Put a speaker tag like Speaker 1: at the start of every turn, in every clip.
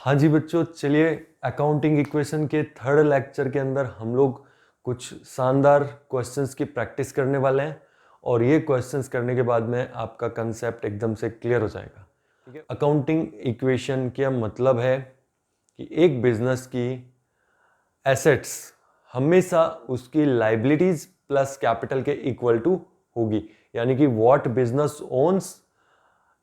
Speaker 1: हाँ जी बच्चों, चलिए अकाउंटिंग इक्वेशन के थर्ड लेक्चर के अंदर हम लोग कुछ शानदार क्वेश्चंस की प्रैक्टिस करने वाले हैं और ये क्वेश्चंस करने के बाद में आपका कंसेप्ट एकदम से क्लियर हो जाएगा। ठीक है, अकाउंटिंग इक्वेशन का मतलब है कि एक बिजनेस की एसेट्स हमेशा उसकी लाइबिलिटीज प्लस कैपिटल के इक्वल टू होगी, यानी कि what business owns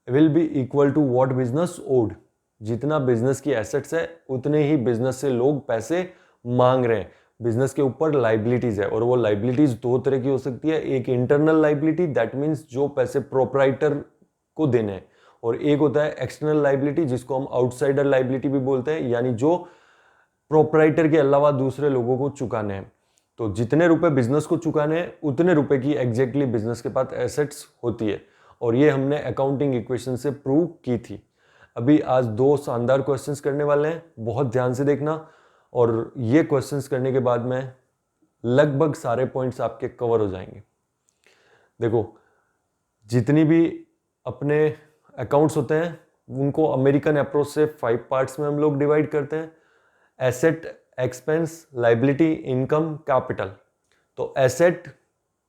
Speaker 1: will be equal to what business owed. जितना बिजनेस की एसेट्स है उतने ही बिजनेस से लोग पैसे मांग रहे हैं। बिजनेस के ऊपर लाइबिलिटीज है और वो लाइबिलिटीज दो तरह की हो सकती है। एक इंटरनल लाइबिलिटी, दैट मीन्स जो पैसे प्रोपराइटर को देने हैं, और एक होता है एक्सटर्नल लाइबिलिटी जिसको हम आउटसाइडर लाइबिलिटी भी बोलते हैं, यानी जो प्रोपराइटर के अलावा दूसरे लोगों को चुकाने हैं। तो जितने रुपए बिजनेस को चुकाने हैं उतने रुपए की एग्जैक्टली बिजनेस के पास एसेट्स होती है, और ये हमने अकाउंटिंग इक्वेशन से प्रूव की थी। अभी आज दो शानदार क्वेश्चंस करने वाले हैं, बहुत ध्यान से देखना। और ये क्वेश्चंस करने के बाद में लगभग सारे पॉइंट्स आपके कवर हो जाएंगे। देखो, जितनी भी अपने अकाउंट्स होते हैं उनको अमेरिकन अप्रोच से 5 पार्ट्स में हम लोग डिवाइड करते हैं: asset, expense, liability, income, capital. तो asset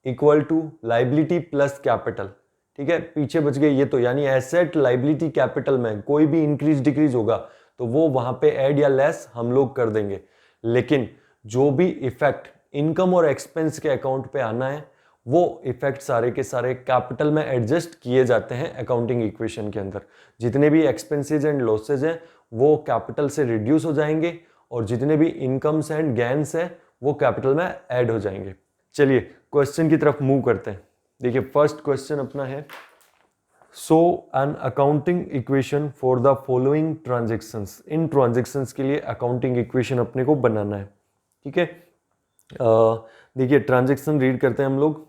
Speaker 1: equal to liability plus capital. ठीक है, पीछे बच गए ये तो, यानी एसेट, लाइबिलिटी, कैपिटल में कोई भी इंक्रीज डिक्रीज होगा तो वो वहां पे ऐड या लेस हम लोग कर देंगे। लेकिन जो भी इफेक्ट इनकम और एक्सपेंस के अकाउंट पे आना है वो इफेक्ट सारे के सारे कैपिटल में एडजस्ट किए जाते हैं अकाउंटिंग इक्वेशन के अंदर। जितने भी एक्सपेंसेस एंड लॉसेज हैं वो कैपिटल से रिड्यूस हो जाएंगे और जितने भी इनकम्स एंड गेन्स हैं वो कैपिटल में ऐड हो जाएंगे। चलिए क्वेश्चन की तरफ मूव करते हैं। देखिए, फर्स्ट क्वेश्चन अपना है, so an accounting equation for the following transactions. इन ट्रांजेक्शंस के लिए अकाउंटिंग इक्वेशन अपने को बनाना है। ठीक है, देखिए ट्रांजेक्शन रीड करते हैं हम लोग।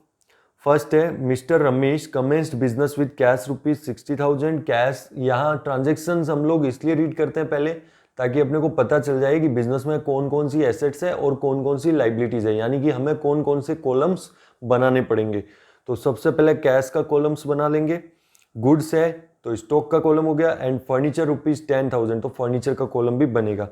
Speaker 1: फर्स्ट है, mister Ramesh commenced business with cash ₹60,000 cash. यहाँ ट्रांजेक्शंस हम लोग इसलिए रीड करते हैं पहले ताकि अपने को पता चल जाए कि बिजनेस में कौन कौन सी एसेट्स है और कौन कौन सी लाइबिलिटीज है, यानी कि हमें कौन कौन से कॉलम्स बनाने पड़ेंगे। तो सबसे पहले कैश का कॉलम्स बना लेंगे। गुड्स है तो स्टॉक का कॉलम हो गया, एंड फर्नीचर ₹10,000 तो फर्नीचर का कॉलम भी बनेगा।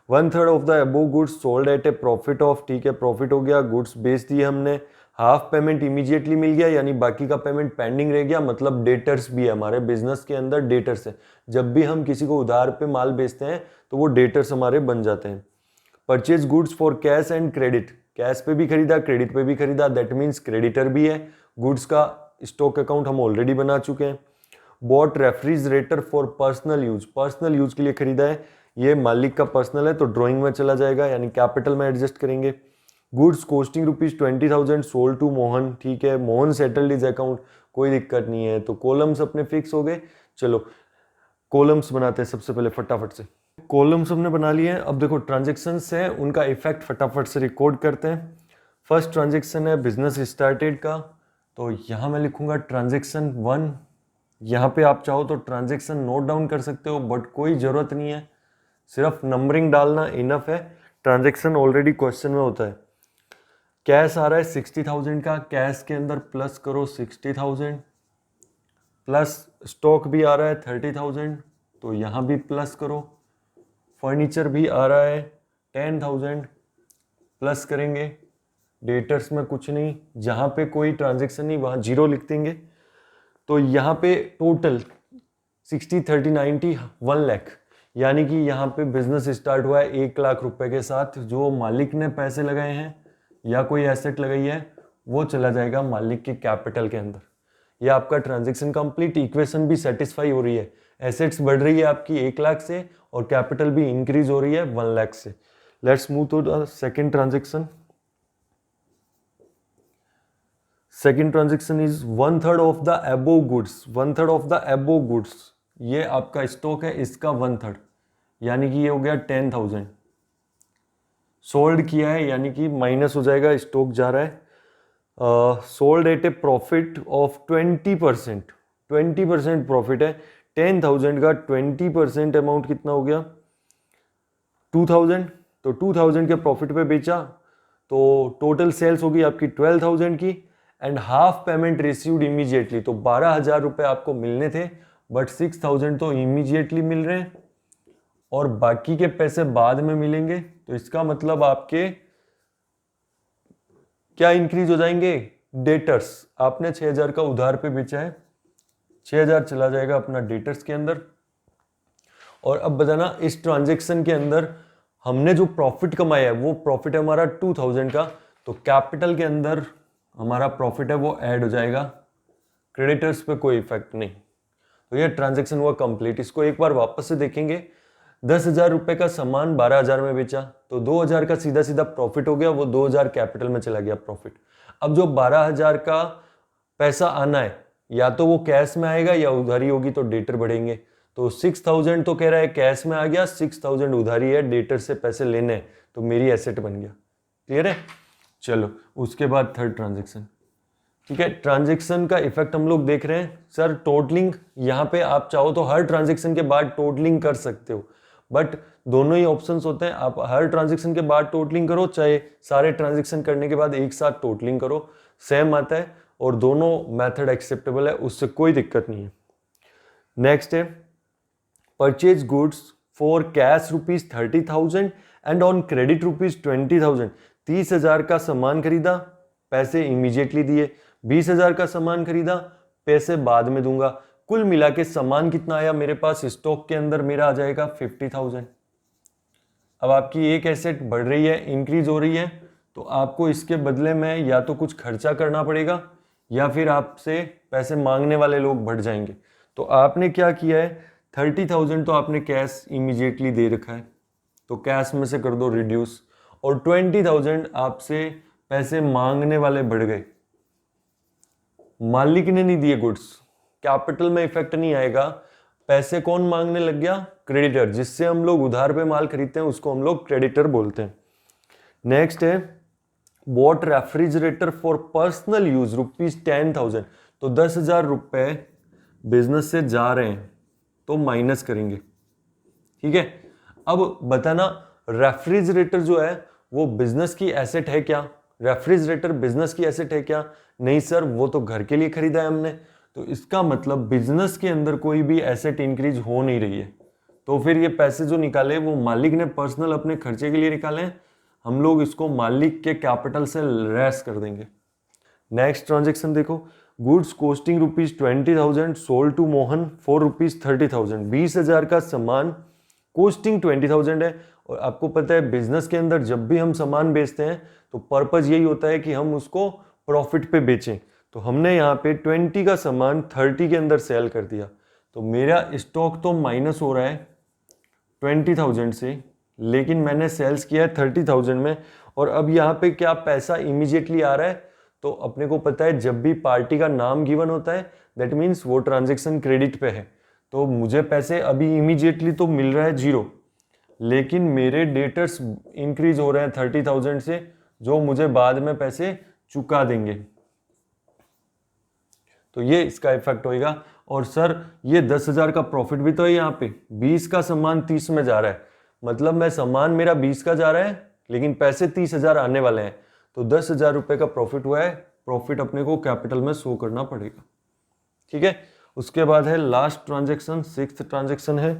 Speaker 1: 1/3 of the above goods sold at A profit of, ठीक है, प्रॉफिट हो गया, गुड्स बेच दिए हमने। हाफ पेमेंट इमीडिएटली मिल गया, यानी बाकी का पेमेंट पेंडिंग रह गया, मतलब डेटर्स भी है हमारे बिजनेस के अंदर। डेटर्स है, जब भी हम किसी को उधार पे माल बेचते हैं तो वो डेटर्स हमारे बन जाते हैं। Purchase goods for cash and credit, cash पे भी खरीदा क्रेडिट पे भी खरीदा, दैट मीन्स क्रेडिटर भी है। गुड्स का स्टॉक अकाउंट हम ऑलरेडी बना चुके हैं। Bought refrigerator for personal use, personal use के लिए खरीदा है, ये मालिक का पर्सनल है तो ड्राइंग में चला जाएगा, यानी कैपिटल में एडजस्ट करेंगे। Goods costing ₹20,000 sold to Mohan, ठीक है, मोहन सेटल्ड इज अकाउंट, कोई दिक्कत नहीं है। तो कॉलम्स अपने फिक्स हो गए। चलो कॉलम्स बनाते हैं सबसे पहले फटाफट से। कॉलम्स हमने बना लिए हैं। अब देखो ट्रांजेक्शन्स हैं, उनका इफेक्ट फटाफट से रिकॉर्ड करते हैं। फर्स्ट ट्रांजेक्शन है बिजनेस स्टार्टेड का, तो यहाँ मैं लिखूंगा ट्रांजेक्शन 1। यहाँ पे आप चाहो तो ट्रांजेक्शन नोट डाउन कर सकते हो, बट कोई ज़रूरत नहीं है, सिर्फ नंबरिंग डालना इनफ है। ट्रांजेक्शन ऑलरेडी क्वेश्चन में होता है। कैश आ रहा है 60,000 का, कैश के अंदर प्लस करो 60,000, प्लस स्टॉक भी आ रहा है 30,000 तो यहाँ भी प्लस करो। फर्नीचर भी आ रहा है 10,000, प्लस करेंगे। डेटर्स में कुछ नहीं, जहाँ पे कोई ट्रांजेक्शन नहीं वहाँ 0 लिख देंगे। तो यहाँ पे टोटल 60, 30, 90, 1 लाख, यानी कि यहाँ पे बिजनेस स्टार्ट हुआ है 1 लाख रुपए के साथ। जो मालिक ने पैसे लगाए हैं या कोई एसेट लगाई है वो चला जाएगा मालिक के कैपिटल के अंदर। ये आपका ट्रांजेक्शन कंप्लीट, इक्वेशन भी सेटिस्फाई हो रही है। एसेट्स बढ़ रही है आपकी 1 लाख से और कैपिटल भी इंक्रीज हो रही है 1 लाख से। Let's move to the second transaction. Second transaction is 1/3 of the above goods. 1/3 of the above goods, ये आपका स्टॉक है, इसका 1/3, यानी कि ये हो गया 10,000। सोल्ड किया है यानी कि माइनस हो जाएगा, स्टॉक जा रहा है। Sold at A profit of 20%, 20% profit है। 10,000 का 20% अमाउंट कितना हो गया 2,000, तो 2,000 के प्रॉफिट पे बेचा तो टोटल सेल्स होगी आपकी 12,000 की, and half payment received immediately, तो 12,000 रुपए आपको मिलने थे बट 6,000 तो इमीडिएटली मिल रहे हैं। और बाकी के पैसे बाद में मिलेंगे, तो इसका मतलब आपके क्या इंक्रीज हो जाएंगे, डेटर्स। आपने 6000 का उधार पे बेचा है, 6000 चला जाएगा अपना डेटर्स के अंदर। और अब बताना इस ट्रांजेक्शन के अंदर हमने जो प्रॉफिट कमाया है वो प्रॉफिट है हमारा 2000 का, तो कैपिटल के अंदर हमारा प्रॉफिट है वो ऐड हो जाएगा, क्रेडिटर्स पे कोई इफेक्ट नहीं। तो ये ट्रांजेक्शन हुआ कंप्लीट। इसको एक बार वापस से देखेंगे, 10,000 रुपए का सामान 12,000 में बेचा, तो 2,000 का सीधा सीधा प्रॉफिट हो गया, वो 2,000 कैपिटल में चला गया प्रॉफिट। अब जो 12,000 का पैसा आना है, या तो वो कैश में आएगा या उधारी होगी, तो डेटर बढ़ेंगे। तो 6,000 तो कह रहा है कैश में आ गया, 6,000 उधारी है, डेटर से पैसे लेने हैं, तो मेरी एसेट बन गया। क्लियर है? चलो उसके बाद थर्ड ट्रांजेक्शन। ठीक है, ट्रांजेक्शन का इफेक्ट हम लोग देख रहे हैं। सर टोटलिंग, यहाँ पे आप चाहो तो हर ट्रांजेक्शन के बाद टोटलिंग कर सकते हो, बट दोनों ही ऑप्शंस होते हैं। आप हर ट्रांजेक्शन के बाद टोटलिंग करो, चाहे सारे ट्रांजेक्शन करने के बाद एक साथ टोटलिंग करो, सेम आता है और दोनों मेथड एक्सेप्टेबल है, उससे कोई दिक्कत नहीं है। नेक्स्ट है purchase goods for cash ₹30,000 and on credit ₹20,000। 30,000 का सामान खरीदा, पैसे इमीडिएटली दिए। 20,000 का सामान खरीदा, पैसे बाद में दूंगा। कुल मिला के सामान कितना आया मेरे पास, स्टॉक के अंदर मेरा आ जाएगा 50,000। अब आपकी एक एसेट बढ़ रही है, इंक्रीज हो रही है, तो आपको इसके बदले में या तो कुछ खर्चा करना पड़ेगा या फिर आपसे पैसे मांगने वाले लोग बढ़ जाएंगे। तो आपने क्या किया है, 30,000 तो आपने कैश इमीडिएटली दे रखा है, तो कैश में से कर दो रिड्यूस, और 20,000 आपसे पैसे मांगने वाले बढ़ गए, मालिक ने नहीं दिए गुड्स, कैपिटल में इफेक्ट नहीं आएगा। पैसे कौन मांगने लग गया, क्रेडिटर। जिससे हम लोग उधार पे माल खरीदते हैं उसको हम लोग क्रेडिटर बोलते हैं। नेक्स्ट है bought refrigerator for personal use ₹10,000। तो 10,000 रुपए बिजनेस से जा रहे हैं, तो माइनस करेंगे। ठीक है, अब बताना रेफ्रिजरेटर जो है वो बिजनेस की एसेट है क्या, रेफ्रिजरेटर बिजनेस की एसेट है क्या? नहीं सर, वो तो घर के लिए खरीदा है हमने। तो इसका मतलब बिजनेस के अंदर कोई भी एसेट इंक्रीज हो नहीं रही है, तो फिर ये पैसे जो निकाले वो मालिक ने पर्सनल अपने खर्चे के लिए निकाले हैं, हम लोग इसको मालिक के कैपिटल से लेस कर देंगे। नेक्स्ट ट्रांजेक्शन देखो, goods costing ₹20,000 sold to Mohan for ₹30,000। 20,000 का सामान कॉस्टिंग 20,000 है, और आपको पता है बिजनेस के अंदर जब भी हम सामान बेचते हैं तो पर्पज यही होता है कि हम उसको प्रॉफिट पे बेचें। तो हमने यहाँ पे 20 का सामान 30 के अंदर सेल कर दिया, तो मेरा स्टॉक तो माइनस हो रहा है 20,000 से, लेकिन मैंने सेल्स किया है 30,000 में। और अब यहाँ पे क्या पैसा इमीडिएटली आ रहा है, तो अपने को पता है जब भी पार्टी का नाम गिवन होता है दैट मीन्स वो ट्रांजेक्शन क्रेडिट पे है, तो मुझे पैसे अभी इमीडिएटली तो मिल रहा है 0, लेकिन मेरे डेटर्स इंक्रीज हो रहे हैं 30,000 से, जो मुझे बाद में पैसे चुका देंगे। तो ये इसका इफेक्ट होएगा। और सर ये 10,000 का प्रॉफिट भी तो है, यहाँ पे 20 का सामान 30 में जा रहा है, मतलब मैं सामान मेरा 20 का जा रहा है लेकिन पैसे 30,000 आने वाले हैं, तो 10,000 रुपए का प्रॉफिट हुआ है, प्रॉफिट अपने को कैपिटल में शो करना पड़ेगा। ठीक है, उसके बाद है लास्ट ट्रांजेक्शन, 6th ट्रांजेक्शन है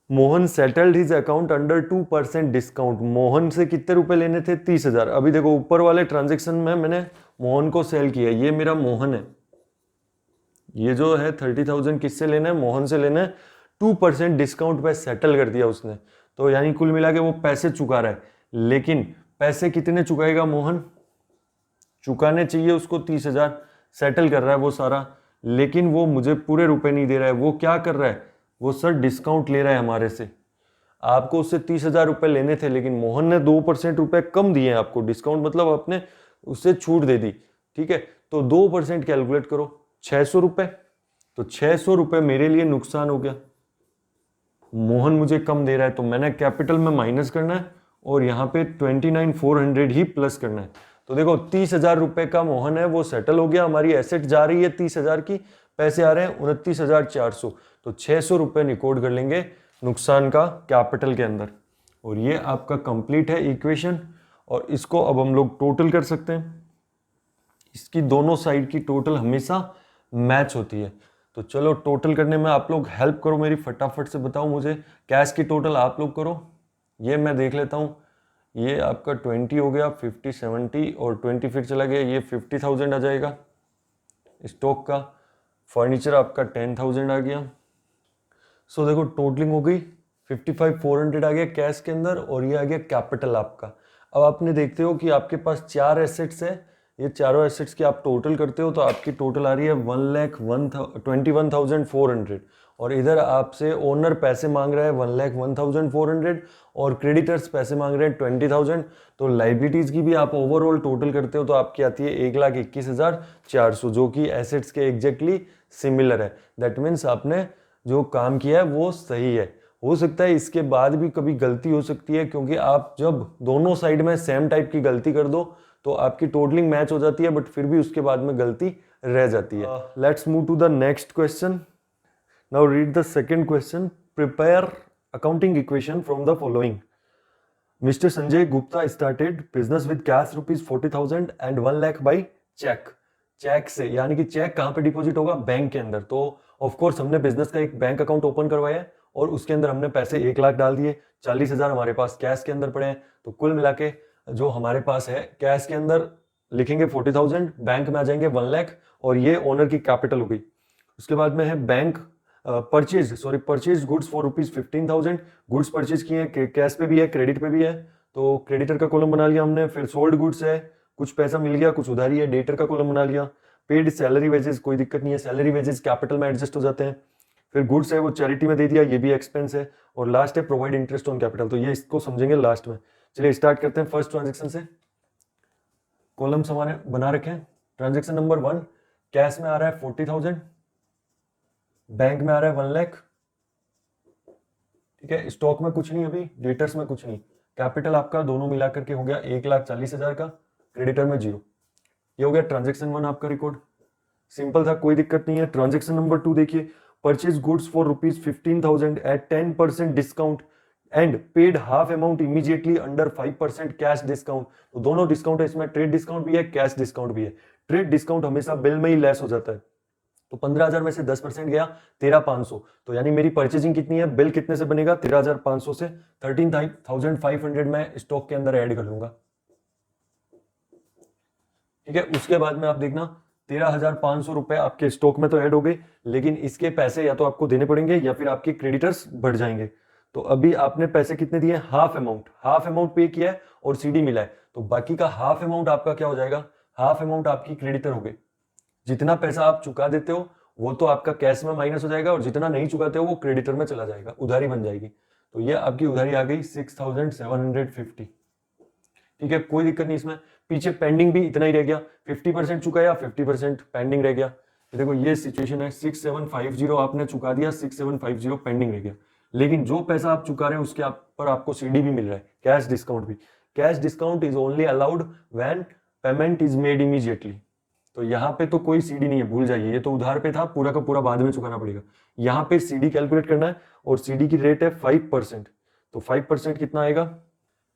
Speaker 1: Mohan settled his account under 2% discount. Mohan से कितने रुपए लेने थे, 30,000। अभी देखो ऊपर वाले ट्रांजेक्शन में मैंने मोहन को सेल किया, ये मेरा मोहन है, ये जो है 30,000 किससे लेना है, मोहन से लेना है। 2% डिस्काउंट पे सेटल कर दिया उसने, तो यानी कुल मिला के वो पैसे चुका रहा है, लेकिन पैसे कितने चुकाएगा मोहन, चुकाने चाहिए उसको 30,000, सेटल कर रहा है वो सारा, लेकिन वो मुझे पूरे रुपए नहीं दे रहा है। वो क्या कर रहा है, वो सर डिस्काउंट ले रहा है हमारे से। आपको उससे 30,000 रुपए लेने थे, लेकिन मोहन ने 2% रुपए कम दिए हैं आपको, डिस्काउंट मतलब आपने उससे छूट दे दी। ठीक है, तो 2% कैलकुलेट करो, 600 रुपए, तो 600 रुपए मेरे लिए नुकसान हो गया, मोहन मुझे कम दे रहा है, तो मैंने कैपिटल में माइनस करना है और यहाँ पे 29,400 ही प्लस करना है। तो देखो 30,000 रुपए का मोहन है वो सेटल हो गया, हमारी एसेट जा रही है 30,000 की, पैसे आ रहे हैं 29,400, तो 600 रुपए रिकॉर्ड कर लेंगे नुकसान का कैपिटल के अंदर। और ये आपका कंप्लीट है इक्वेशन, और इसको अब हम लोग टोटल कर सकते हैं। इसकी दोनों साइड की टोटल हमेशा मैच होती है, तो तो चलो टोटल करने में आप लोग हेल्प करो मेरी, फटाफट से बताओ मुझे कैश की टोटल आप लोग करो। ये मैं देख लेता हूँ, ये आपका 20 हो गया, 50 70 और 20 फिर चला गया, ये 50,000 आ जाएगा स्टॉक का। फर्नीचर आपका 10,000 आ गया। सो देखो टोटलिंग हो गई 55,400 आ गया कैश के अंदर, और ये आ गया कैपिटल आपका। अब आपने देखते हो कि आपके पास 4 एसेट्स है, ये चारों एसेट्स की आप टोटल करते हो तो आपकी टोटल आ रही है 1,21,400, और इधर आपसे ओनर पैसे मांग रहा है 1,01,400 और क्रेडिटर्स पैसे मांग रहे हैं 20,000। तो लाइबिलिटीज की भी आप ओवरऑल टोटल करते हो तो आपकी आती है 1,21,400, जो कि एसेट्स के एग्जैक्टली सिमिलर है। दैट मीन्स आपने जो काम किया है वो सही है। हो सकता है इसके बाद भी कभी गलती हो सकती है, क्योंकि आप जब दोनों साइड में सेम टाइप की गलती कर दो तो आपकी टोटलिंग मैच हो जाती है, बट फिर भी उसके बाद में गलती रह जाती है। Let's move to the next question. Now read the second question. Prepare accounting equation from the following. Mister Sanjay Gupta started business with cash ₹40,000 and 1 lakh by cheque. Cheque से यानी कि चेक कहां पे डिपॉजिट होगा? बैंक के अंदर। तो ऑफ कोर्स हमने बिजनेस का एक बैंक अकाउंट ओपन करवाया है और उसके अंदर हमने पैसे 1 लाख डाल दिए, 40,000 हमारे पास कैश के अंदर पड़े हैं। तो कुल मिला के जो हमारे पास है कैश के अंदर लिखेंगे 40,000, बैंक में आ जाएंगे 1 लाख, और ये ओनर की कैपिटल हो गई। उसके बाद में है bank purchase goods for ₹15,000। Goods purchase किए हैं, कैश पे भी है कैरेडिट पे भी है, तो क्रेडिटर का कॉलम बना लिया हमने। फिर सोल्ड गुड्स है, कुछ पैसा मिल गया कुछ उधारी है, डेटर का कॉलम बना लिया। पेड सैलरी वेजेस, कोई दिक्कत नहीं है, सैलरी वेजेस कैपिटल में एडजस्ट हो जाते हैं। फिर गुड्स है वो चैरिटी में दे दिया, ये भी एक्सपेंस है। और लास्ट है प्रोवाइड इंटरेस्ट ऑन कैपिटल, तो ये इसको समझेंगे लास्ट में। चलिए स्टार्ट करते हैं फर्स्ट ट्रांजेक्शन से। कॉलम्स हमारे बना रखे हैं। ट्रांजेक्शन नंबर 1, कैश में आ रहा है 40,000, बैंक में आ रहा है 1 लाख, ठीक है। स्टॉक में कुछ नहीं अभी, डेटर्स में कुछ नहीं। कैपिटल आपका दोनों मिलाकर के हो गया 1,40,000 का, क्रेडिटर में 0। ये हो गया ट्रांजेक्शन 1 आपका रिकॉर्ड। सिंपल था, कोई दिक्कत नहीं है। ट्रांजेक्शन नंबर 2 देखिए, purchase goods for ₹15,000 at 10% discount and paid half amount immediately under 5% cash discount. तो दोनों डिस्काउंट है इसमें, ट्रेड डिस्काउंट भी है, कैश डिस्काउंट भी है। ट्रेड डिस्काउंट हमेशा बिल में ही लेस हो जाता है, तो 15,000 में से 10% गया 13,500। तो यानी मेरी परचेजिंग कितनी है, बिल कितने से बनेगा? 13,500 से 13,500 में स्टॉक के अंदर ऐड कर लूंगा, ठीक है। उसके बाद में आप देखना 13,500 रुपए आपके स्टॉक में तो ऐड हो गए, लेकिन इसके पैसे या तो आपको देने पड़ेंगे या फिर आपके क्रेडिटर्स बढ़ जाएंगे। तो अभी आपने पैसे कितने दिए? हाफ अमाउंट पे किया है और सीडी मिला है, तो बाकी का हाफ अमाउंट आपका क्या हो जाएगा? हाफ अमाउंट आपकी क्रेडिटर हो गई। जितना पैसा आप चुका देते हो वो तो आपका कैश में माइनस हो जाएगा, और जितना नहीं चुकाते हो वो क्रेडिटर में चला जाएगा, उधारी बन जाएगी। तो ये आपकी उधारी आ गई 6,750, ठीक है। कोई दिक्कत नहीं इसमें। पीछे पेंडिंग भी इतना ही रह गया, 50% चुका या 50% पेंडिंग रह गया। देखो ये सिचुएशन है, 6,750 आपने चुका दिया, 6,750 पेंडिंग रह गया, लेकिन जो पैसा आप चुका रहे हैं उसके पर आपको सीडी भी मिल रहा है, कैश डिस्काउंट भी। Cash discount is only allowed when payment is made immediately. तो यहाँ पे तो कोई सीडी नहीं है, भूल जाइए, ये तो उधार पे था, पूरा का पूरा बाद में चुकाना पड़ेगा। यहाँ पे सीडी कैलकुलेट करना है, और सीडी की रेट है 5%। तो 5% कितना आएगा?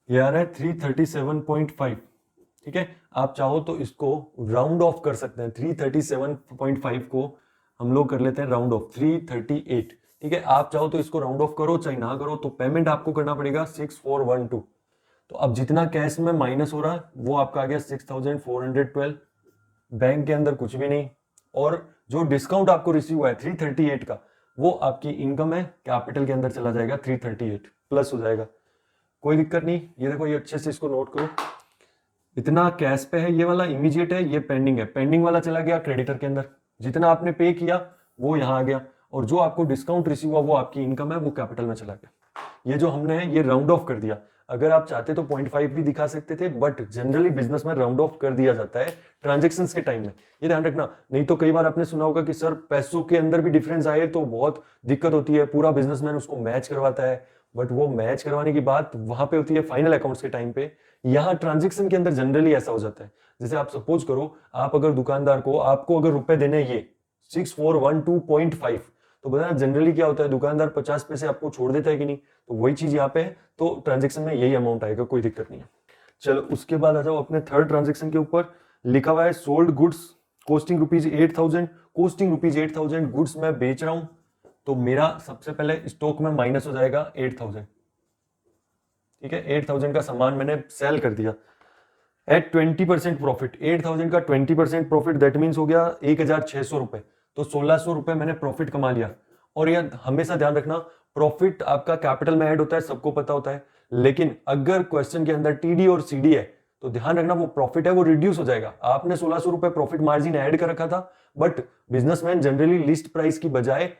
Speaker 1: ये आ रहा है 337.5, ठीक है। आप चाहो तो इसको राउंड ऑफ कर सकते हैं, 337.5 को हम लोग कर लेते हैं राउंड ऑफ 338, ठीक है। आप चाहो तो इसको राउंड ऑफ करो चाहे ना करो, तो पेमेंट आपको करना पड़ेगा 6,412। तो अब जितना कैश में माइनस हो रहा है वो आपका आ गया 6,412, बैंक के अंदर कुछ भी नहीं, और जो डिस्काउंट आपको रिसीव हुआ है 338 का, वो आपकी इनकम है, कैपिटल के अंदर चला जाएगा, 338 प्लस हो जाएगा। कोई दिक्कत नहीं। ये देखो, ये अच्छे से इसको नोट करो। इतना कैश पे है, ये वाला इमीडिएट है, ये पेंडिंग है, पेंडिंग वाला चला गया क्रेडिटर के अंदर। जितना आपने पे किया वो यहाँ आ गया, और जो आपको डिस्काउंट रिसीव हुआ वो आपकी इनकम है, वो कैपिटल में चला गया। ये जो हमने ये राउंड ऑफ कर दिया, अगर आप चाहते तो 0.5 भी दिखा सकते थे, बट जनरली बिजनेस में राउंड ऑफ कर दिया जाता है ट्रांजेक्शन के टाइम में, ये ध्यान रखना। नहीं तो कई बार आपने सुना होगा कि सर पैसों के अंदर भी डिफरेंस आए तो बहुत दिक्कत होती है, पूरा बिजनेसमैन उसको मैच करवाता है, बट वो मैच करवाने की बात वहां पे होती है फाइनल अकाउंट्स के टाइम पे। यहाँ ट्रांजेक्शन के अंदर जनरली ऐसा हो जाता है, जैसे आप सपोज करो, आप अगर दुकानदार को, आपको अगर रुपए देने ये 6,412.5, तो बताना जनरली क्या होता है, दुकानदार 50 पैसे आपको छोड़ देता है कि नहीं? तो वही चीज यहाँ पे है, तो ट्रांजेक्शन में यही अमाउंट आएगा, कोई दिक्कत नहीं है। चलो उसके बाद आ जाओ अपने थर्ड ट्रांजेक्शन के ऊपर। लिखा हुआ है sold goods costing rupees 8,000, costing rupees 8,000, goods मैं बेच रहा हूं, तो मेरा सबसे पहले स्टॉक में माइनस हो जाएगा 8,000, ठीक है। 8,000 का सामान मैंने सेल कर दिया एट 20% प्रॉफिट, 8,000 का 20% प्रॉफिट, दैट मीन्स हो गया 1,600 रुपए, तो 1,600 रुपए मैंने प्रॉफिट कमा लिया। और ये हमेशा ध्यान रखना, प्रॉफिट आपका कैपिटल में ऐड होता है, सबको पता होता है, लेकिन अगर क्वेश्चन के अंदर टीडी और सीडी है तो ध्यान रखना वो प्रॉफिट है वो रिड्यूस हो जाएगा। आपने 1,600 रुपए प्रॉफिट मार्जिन ऐड कर रखा था, but businessman generally list price की बजाय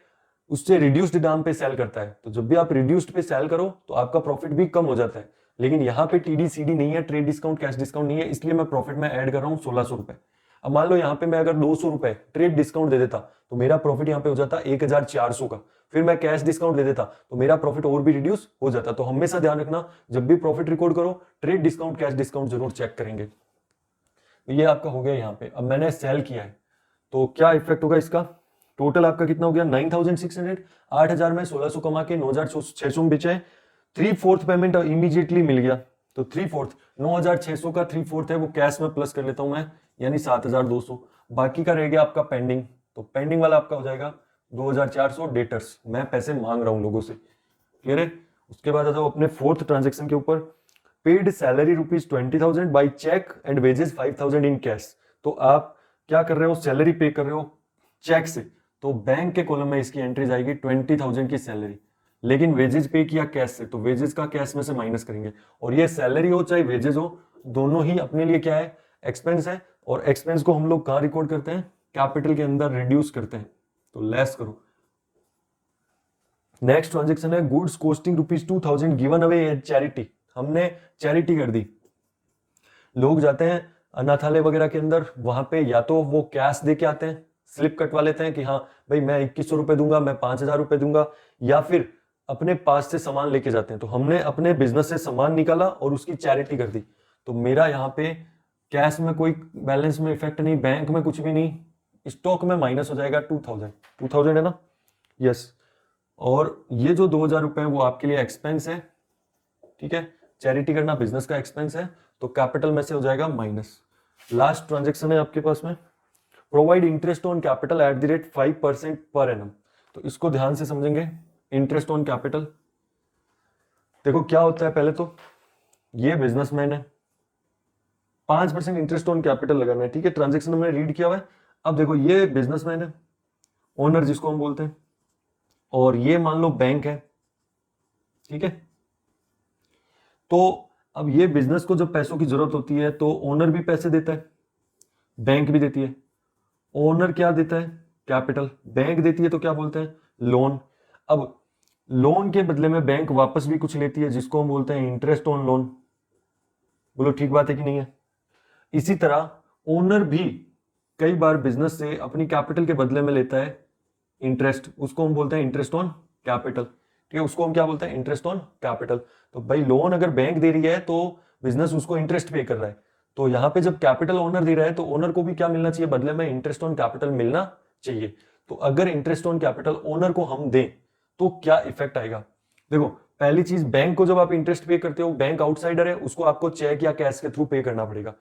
Speaker 1: उससे रिड्यूस्ड दाम पे सेल करता है, तो जब भी आप रिड्यूस्ड पे सेल करो तो आपका प्रॉफिट भी कम हो जाता है। लेकिन यहाँ पे टीडी सीडी नहीं है, ट्रेड डिस्काउंट कैश डिस्काउंट नहीं है, इसलिए मैं प्रॉफिट में ऐड कर रहा हूँ 1,600 रुपए। अब मान लो यहाँ पे मैं अगर 200 रुपए ट्रेड डिस्काउंट दे देता तो मेरा प्रॉफिट यहाँ पे हो जाता 1,400 का, फिर मैं कैश डिस्काउंट दे देता तो मेरा प्रॉफिट और भी रिड्यूस हो जाता। तो हमेशा ध्यान रखना, जब भी प्रॉफिट रिकॉर्ड करो ट्रेड डिस्काउंट कैश डिस्काउंट जरूर चेक करेंगे। ये आपका हो गया यहाँ पे। अब मैंने सेल किया है तो क्या इफेक्ट होगा इसका, टोटल आपका कितना हो गया 9,600, 8,000 में 1,600 कमा के 9,600 में बेचा है, 3/4 पेमेंट इमीडिएटली मिल गया, तो 3/4 9,600 का 3/4 है वो कैश में प्लस कर लेता हूं मैं, यानी 7,200, बाकी का रह गया आपका पेंडिंग, तो पेंडिंग वाला आपका हो जाएगा 2,400 डेटर्स, मैं पैसे मांग रहा हूं लोगों से, क्लियर है। उसके बाद आ जाओ अपने फोर्थ ट्रांजेक्शन के ऊपर, paid salary rupees 20,000 by cheque and wages 5,000 in cash. तो आप क्या कर रहे हो, सैलरी पे कर रहे हो चेक से, तो बैंक के कॉलम में इसकी एंट्री जाएगी 20,000 की सैलरी, लेकिन वेजेस पे किया कैश से, तो वेजेस का कैश में से माइनस करेंगे। और ये सैलरी हो चाहे वेजेस हो, दोनों ही अपने लिए क्या है, एक्सपेंस है, और एक्सपेंस को हम लोग कहां रिकॉर्ड करते हैं, कैपिटल के अंदर रिड्यूस करते हैं, तो लेस करो। नेक्स्ट ट्रांजेक्शन है goods costing rupees 2,000 given away as charity, हमने चैरिटी कर दी। लोग जाते हैं अनाथालय वगैरह के अंदर, वहां पे या तो वो कैश दे के आते हैं, स्लिप कटवा लेते हैं कि हाँ भाई मैं 2,100 रुपए दूंगा, मैं 5,000 रुपए दूंगा, या फिर अपने पास से सामान लेके जाते हैं। तो हमने अपने बिजनेस से सामान निकाला और उसकी चैरिटी कर दी, तो मेरा यहाँ पे कैश में कोई बैलेंस में इफेक्ट नहीं, बैंक में कुछ भी नहीं, स्टॉक में माइनस हो जाएगा 2,000 है ना, यस। और ये जो 2,000 रुपए है वो आपके लिए एक्सपेंस है, ठीक है, चैरिटी करना बिजनेस का एक्सपेंस है, तो कैपिटल में से हो जाएगा माइनस। लास्ट ट्रांजेक्शन है आपके पास में, provide interest on capital at the rate 5% per annum, तो इसको ध्यान से समझेंगे। इंटरेस्ट ऑन कैपिटल देखो क्या होता है, पहले तो ये बिजनेसमैन है, 5% इंटरेस्ट ऑन कैपिटल लगाना है, ठीक है, ट्रांजेक्शन हमने रीड किया हुआ है। अब देखो ये बिजनेसमैन है, ओनर जिसको हम बोलते हैं, और ये मान लो बैंक है, ठीक है। तो अब ये बिजनेस को जब पैसों की जरूरत होती है तो ओनर भी पैसे देता है, बैंक भी देती है। ओनर क्या देता है, कैपिटल, बैंक देती है तो क्या बोलते हैं, लोन। अब लोन के बदले में बैंक वापस भी कुछ लेती है, जिसको हम बोलते हैं इंटरेस्ट ऑन लोन। बोलो ठीक बात है कि नहीं है। इसी तरह ओनर भी कई बार बिजनेस से अपनी कैपिटल के बदले में लेता है इंटरेस्ट, उसको हम बोलते हैं इंटरेस्ट ऑन कैपिटल, ठीक है, उसको हम क्या बोलते हैं, इंटरेस्ट ऑन कैपिटल। तो भाई लोन अगर बैंक दे रही है तो बिजनेस उसको इंटरेस्ट पे कर रहा है, तो यहाँ पे जब कैपिटल ओनर दे रहा है तो ओनर को भी क्या मिलना चाहिए, बदले में इंटरेस्ट ऑन कैपिटल मिलना चाहिए। तो अगर इंटरेस्ट ऑन कैपिटल ओनर को हम दें तो क्या इफेक्ट आएगा, देखो पहली चीज, बैंक को जब आप इंटरेस्ट पे करते हो, बैंक आउटसाइडर है, उसको आपको चेक या कैश के थ्रू पे करना पड़ेगा।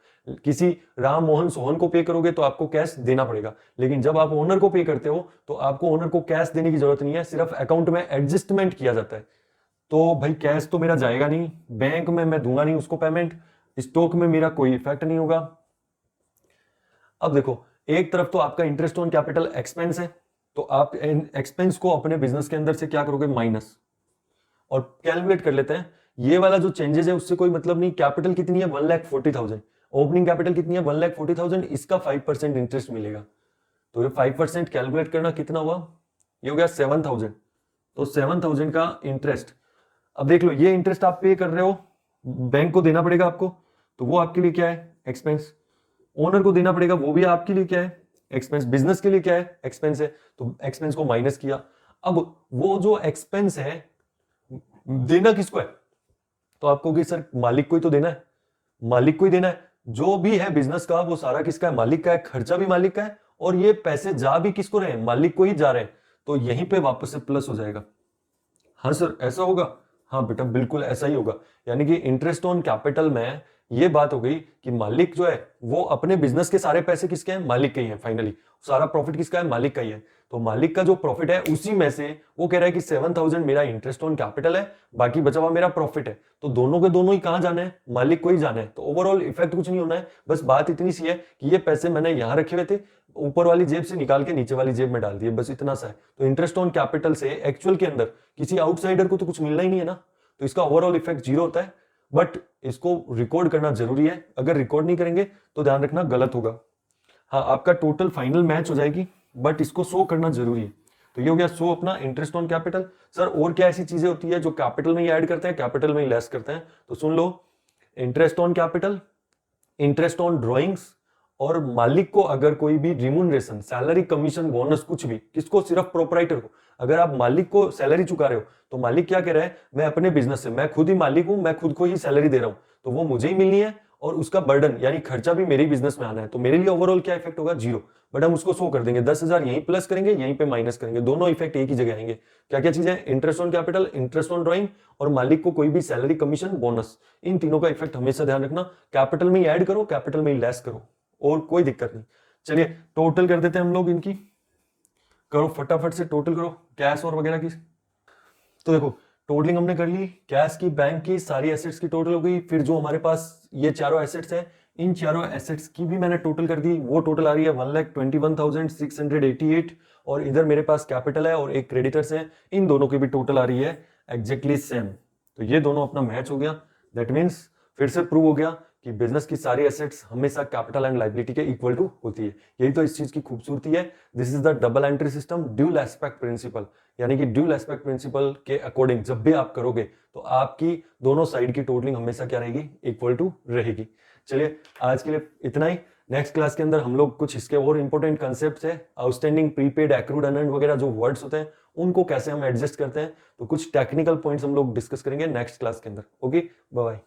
Speaker 1: किसी राम मोहन सोहन को पे करोगे तो आपको कैश देना पड़ेगा, लेकिन जब आप ओनर को पे करते हो तो आपको ओनर को कैश देने की जरूरत नहीं है, सिर्फ अकाउंट में एडजस्टमेंट किया जाता है। तो भाई कैश तो मेरा जाएगा नहीं, बैंक में मैं दूंगा नहीं उसको पेमेंट, स्टॉक में मेरा कोई इफेक्ट नहीं होगा। अब देखो एक तरफ तो आपका इंटरेस्ट ऑन कैपिटल एक्सपेंस है, तो आप एक्सपेंस को अपने बिजनेस के अंदर से क्या करोगे, माइनस, और कैलकुलेट कर लेते हैं। ये वाला जो चेंजेस है उससे कोई मतलब नहीं, कैपिटल कितनी है 1,40,000, ओपनिंग कैपिटल कितनी है 1,40,000, इसका 5% इंटरेस्ट मिलेगा, तो ये 5% कैलकुलेट करना कितना हुआ, ये हो गया 7,000, तो 7,000 का इंटरेस्ट। अब देख लो ये इंटरेस्ट आप पे कर रहे हो, बैंक को देना पड़ेगा आपको, तो वो आपके लिए क्या है, एक्सपेंस। ओनर को देना पड़ेगा, वो भी आपके लिए क्या है, एक्सपेंस। बिजनेस के लिए क्या है, एक्सपेंस है, तो एक्सपेंस को माइनस किया। अब वो जो एक्सपेंस है देना किसको है, तो आपको कि सर मालिक को ही तो देना है, मालिक को ही देना है, जो भी है बिजनेस का वो सारा किसका है, मालिक का है, खर्चा भी मालिक का है, और ये पैसे जा भी किसको रहे हैं, मालिक को ही जा रहे हैं, तो यहीं पे वापस से प्लस हो जाएगा। हाँ सर ऐसा होगा, हाँ बेटा बिल्कुल ऐसा ही होगा, यानी कि इंटरेस्ट ऑन कैपिटल में ये बात हो गई कि मालिक जो है वो अपने बिजनेस के सारे पैसे किसके हैं, मालिक के ही हैं। फाइनली सारा प्रॉफिट किसका है, मालिक का ही है। तो मालिक का जो प्रॉफिट है उसी में से वो कह रहा है कि 7,000 मेरा इंटरेस्ट ऑन कैपिटल है, बाकी बचा हुआ मेरा प्रॉफिट है। तो दोनों के दोनों ही कहां जाने हैं, मालिक को ही जाना है। तो ओवरऑल इफेक्ट कुछ नहीं होना है, बस बात इतनी सी है कि ये पैसे मैंने यहां रखे हुए थे, ऊपर वाली जेब से निकाल के नीचे वाली जेब में डाल दिए, बस इतना सा है। तो इंटरेस्ट ऑन कैपिटल से एक्चुअल के अंदर किसी आउटसाइडर को तो कुछ मिलना ही नहीं है ना, तो इसका ओवरऑल इफेक्ट जीरो होता है। बट इसको रिकॉर्ड करना जरूरी है, अगर रिकॉर्ड नहीं करेंगे तो ध्यान रखना गलत होगा। हाँ, आपका टोटल फाइनल मैच हो जाएगी, बट इसको शो करना जरूरी है। तो ये हो गया शो अपना इंटरेस्ट ऑन कैपिटल। सर और क्या ऐसी चीजें होती है जो कैपिटल में ही ऐड करते हैं, कैपिटल में ही लेस करते हैं? तो सुन लो, interest on capital, interest on drawings, और मालिक को अगर कोई भी रिम्यूनरेशन, सैलरी, कमीशन, बोनस, कुछ भी, किसको, सिर्फ प्रोपराइटर को। अगर आप मालिक को सैलरी चुका रहे हो तो मालिक क्या कह रहा है, मैं अपने बिजनेस से, मैं खुद ही मालिक हूं, मैं खुद को ही सैलरी दे रहा हूं, तो वो मुझे ही मिलनी है और उसका बर्डन यानी खर्चा भी मेरे बिजनेस में आना है। तो मेरे लिए ओवरऑल क्या इफेक्ट होगा, जीरो। बट हम उसको शो कर देंगे, 10,000 यहीं प्लस करेंगे, यहीं पे माइनस करेंगे, दोनों इफेक्ट एक ही जगह आएंगे। क्या क्या चीजें, interest on capital, interest on drawing, और मालिक को कोई भी सैलरी, कमीशन, बोनस, इन तीनों का इफेक्ट हमेशा ध्यान रखना। कैपिटल में ही ऐड करो, कैपिटल में ही लेस करो, और कोई दिक्कत नहीं। चलिए टोटल कर देते हैं हम लोग इनकी, करो फटाफट से टोटल करो कैश और वगैरह की। तो देखो टोटलिंग हमने कर ली, कैश की, बैंक की, सारी एसेट्स की टोटल हो गई। फिर जो हमारे पास ये चारों एसेट्स हैं, इन चारों एसेट्स की भी मैंने टोटल कर दी, वो टोटल आ रही है 1,21,688। और इधर मेरे पास कैपिटल है और एक क्रेडिटर्स है, इन दोनों की भी टोटल आ रही है एग्जैक्टली सेम। तो ये दोनों अपना मैच हो गया। दैट मीन्स फिर से प्रूव हो गया कि बिजनेस की सारी एसेट्स हमेशा कैपिटल एंड लायबिलिटी के इक्वल टू होती है। यही तो इस चीज की खूबसूरती है। This is the double entry system, dual aspect principle, यानी कि ड्यूल एस्पेक्ट प्रिंसिपल के अकॉर्डिंग जब भी आप करोगे तो आपकी दोनों साइड की टोटलिंग हमेशा क्या रहेगी, इक्वल टू रहेगी। चलिए आज के लिए इतना ही। नेक्स्ट क्लास के अंदर हम लोग कुछ इसके और इंपॉर्टेंट कंसेप्ट्स है, आउटस्टैंडिंग, प्रीपेड, एक्रूड, अनअर्न्ड वगैरह जो वर्ड्स होते हैं उनको कैसे हम एडजस्ट करते हैं, तो कुछ टेक्निकल पॉइंट्स हम लोग डिस्कस करेंगे नेक्स्ट क्लास के अंदर। Okay, bye bye.